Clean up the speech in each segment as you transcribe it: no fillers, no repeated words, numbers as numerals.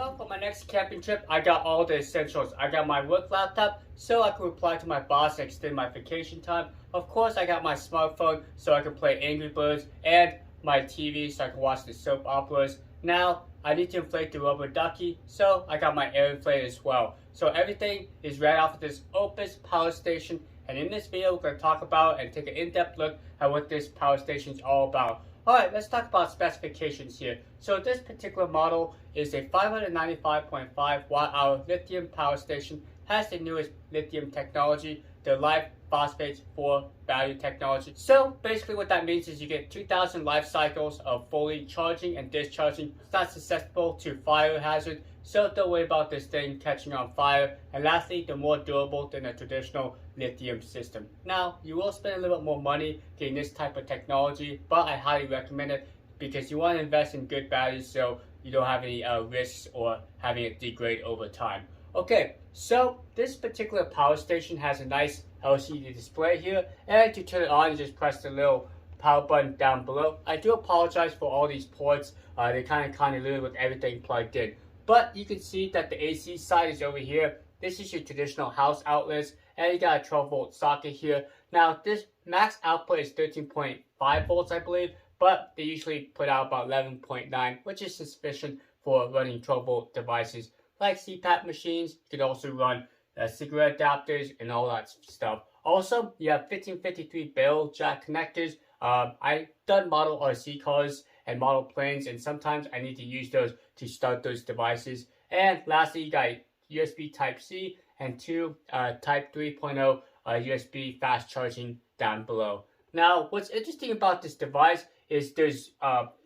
Well, for my next camping trip, I got all the essentials. I got my work laptop so I can reply to my boss and extend my vacation time. Of course, I got my smartphone so I can play Angry Birds, and my TV so I can watch the soap operas. Now, I need to inflate the rubber ducky, so I got my air inflator as well. So everything is right off of this OUPES Power Station, and in this video, we're going to talk about and take an in-depth look at what this power station is all about. Alright, let's talk about specifications here. So this particular model is a 595.5 watt-hour lithium power station, has the newest lithium technology, the live phosphate for battery technology. So basically what that means is you get 2,000 life cycles of fully charging and discharging. It's not susceptible to fire hazard, so don't worry about this thing catching on fire. And lastly, they're more durable than a traditional lithium system. Now, you will spend a little bit more money getting this type of technology, but I highly recommend it because you want to invest in good batteries so you don't have any risks or having it degrade over time. Okay, so this particular power station has a nice LCD display here, and to turn it on, you just press the little power button down below. I do apologize for all these ports. They kind of convoluted with everything plugged in. But you can see that the AC side is over here. This is your traditional house outlets, and you got a 12-volt socket here. Now, this max output is 13.5 volts, I believe, but they usually put out about 11.9, which is sufficient for running 12-volt devices like CPAP machines. You could also run cigarette adapters and all that stuff. Also, you have 1553 barrel jack connectors. I've done model RC cars and model planes, and sometimes I need to use those to start those devices. And lastly, you got USB Type-C and two Type 3.0 USB fast charging down below. Now, what's interesting about this device is there's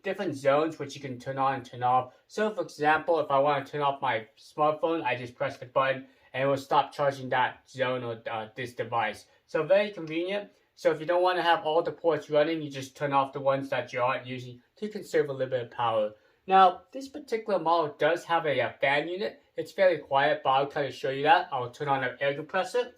different zones which you can turn on and turn off. So for example, if I want to turn off my smartphone, I just press the button and it will stop charging that zone or this device. So very convenient. So if you don't want to have all the ports running, you just turn off the ones that you aren't using to conserve a little bit of power. Now, this particular model does have a fan unit. It's fairly quiet, but I'll kind of show you that. I'll turn on the air compressor.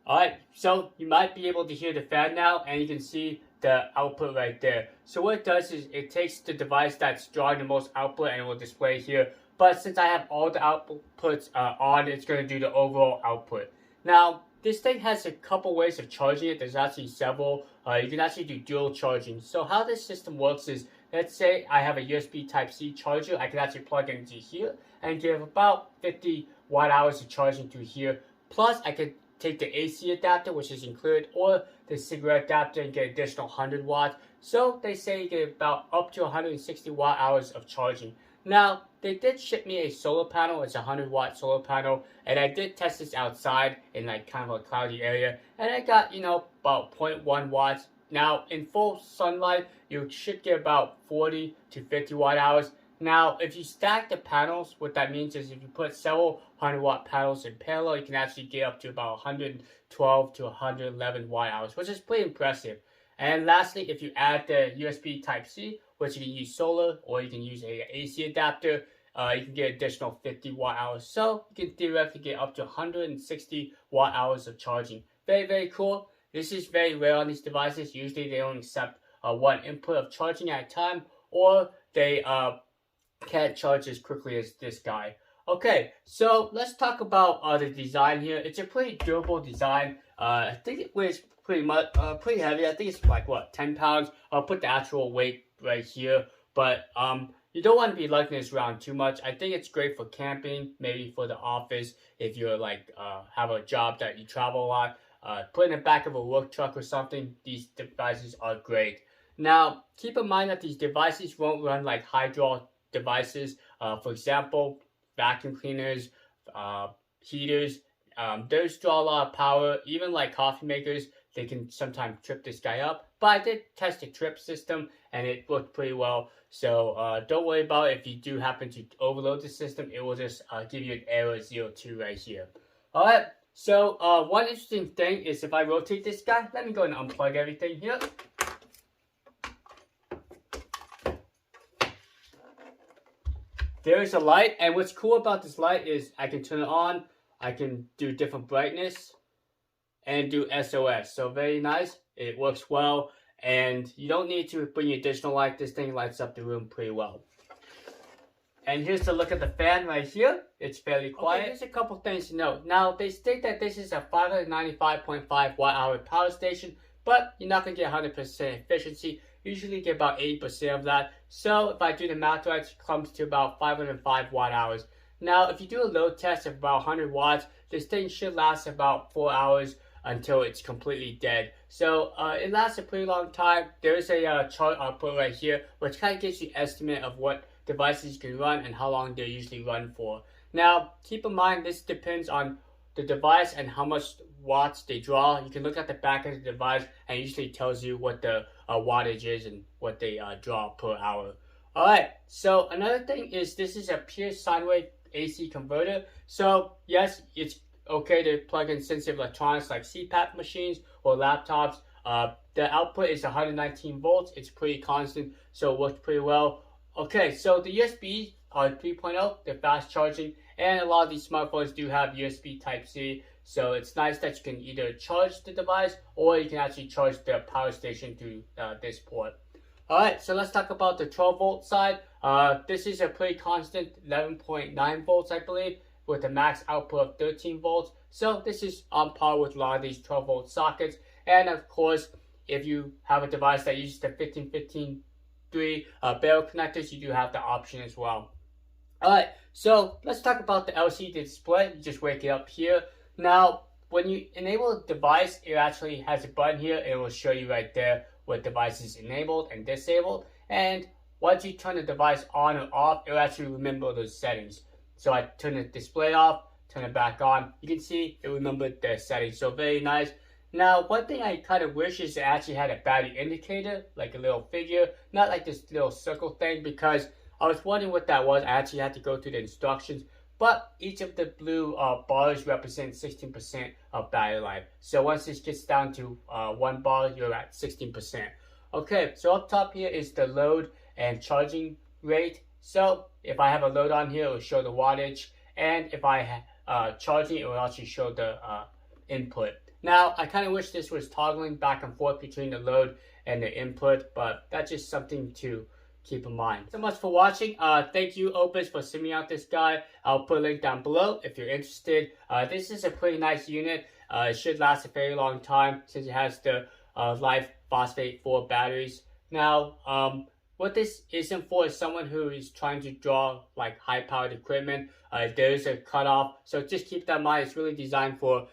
Alright, so you might be able to hear the fan now, and you can see the output right there. So what it does is it takes the device that's drawing the most output and it will display here. But since I have all the outputs on, it's going to do the overall output. Now, this thing has a couple ways of charging it. There's actually several. You can actually do dual charging. So how this system works is, let's say I have a USB Type-C charger. I can actually plug it into here and give about 50 watt hours of charging to here. Plus, I could take the AC adapter, which is included, or the cigarette adapter and get additional 100 watts. So they say you get about up to 160 watt hours of charging. Now, they did ship me a solar panel. It's a 100 watt solar panel, and I did test this outside in like kind of a cloudy area, and I got, about 0.1 watts. Now, in full sunlight, you should get about 40 to 50 watt hours. Now, if you stack the panels, what that means is if you put several 100 watt panels in parallel, you can actually get up to about 112 to 111 watt hours, which is pretty impressive. And lastly, if you add the USB Type-C, which you can use solar or you can use a AC adapter, you can get additional 50 watt hours. So you can theoretically get up to 160 watt hours of charging. Very, very cool. This is very rare on these devices. Usually they only accept one input of charging at a time, or they can't charge as quickly as this guy. Okay, so let's talk about the design here. It's a pretty durable design. I think it weighs pretty heavy. I think it's like, what, 10 pounds? I'll put the actual weight right here. But you don't want to be lugging this around too much. I think it's great for camping, maybe for the office, if you're like, have a job that you travel a lot. Put in the back of a work truck or something, these devices are great. Now, keep in mind that these devices won't run like hydraulic devices. For example, vacuum cleaners, heaters, those draw a lot of power. Even like coffee makers, they can sometimes trip this guy up. But I did test the trip system and it worked pretty well. So don't worry about it. If you do happen to overload the system, it will just give you an error 02 right here. Alright, so one interesting thing is if I rotate this guy, let me go and unplug everything here. There is a light, and what's cool about this light is I can turn it on, I can do different brightness, and do SOS. So very nice. It works well, and you don't need to bring additional light. This thing lights up the room pretty well. And here's a look at the fan right here. It's fairly quiet. Okay, there's a couple things to note. Now, they state that this is a 595.5 watt-hour power station, but you're not going to get 100% efficiency. Usually you get about 80% of that. So if I do the math right, it comes to about 505 watt-hours. Now, if you do a load test of about 100 watts, this thing should last about 4 hours until it's completely dead. So it lasts a pretty long time. There is a chart output right here, which kind of gives you an estimate of what devices you can run and how long they usually run for. Now, keep in mind this depends on the device and how much watts they draw. You can look at the back of the device and it usually tells you what the wattage is and what they draw per hour. Alright, so another thing is this is a pure sine wave AC converter. So yes, it's okay to plug in sensitive electronics like CPAP machines or laptops. The output is 119 volts. It's pretty constant, so it works pretty well. Okay, so the USB 3.0, they're fast charging, and a lot of these smartphones do have USB Type-C, so it's nice that you can either charge the device or you can actually charge the power station through this port. Alright, so let's talk about the 12 volt side. This is a pretty constant 11.9 volts, I believe, with a max output of 13 volts. So this is on par with a lot of these 12 volt sockets. And of course, if you have a device that uses the 15-15-3 barrel connectors, you do have the option as well. Alright, so let's talk about the LCD display. You just wake it up here. Now, when you enable a device, it actually has a button here. It will show you right there what device is enabled and disabled. And once you turn the device on or off, it will actually remember those settings. So I turn the display off, turn it back on. You can see it remembered the settings. So very nice. Now, one thing I kind of wish is it actually had a battery indicator, like a little figure, not like this little circle thing, because I was wondering what that was. I actually had to go through the instructions, but each of the blue bars represent 16% of battery life. So once this gets down to 1 bar, you're at 16%. Okay, so up top here is the load and charging rate. So if I have a load on here, it will show the wattage, and if I charging, it will actually show the input. Now, I kind of wish this was toggling back and forth between the load and the input, but that's just something to keep in mind. So much for watching. Thank you, OUPES, for sending me out this guy. I'll put a link down below if you're interested. This is a pretty nice unit. It should last a very long time since it has the Life Phosphate 4 batteries. Now, what this isn't for is someone who is trying to draw like high-powered equipment. There is a cutoff, so just keep that in mind. It's really designed for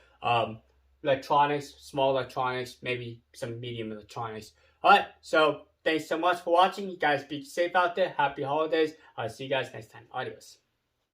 electronics, small electronics, maybe some medium electronics. Alright, so thanks so much for watching. You guys be safe out there. Happy holidays. I'll see you guys next time. Adios.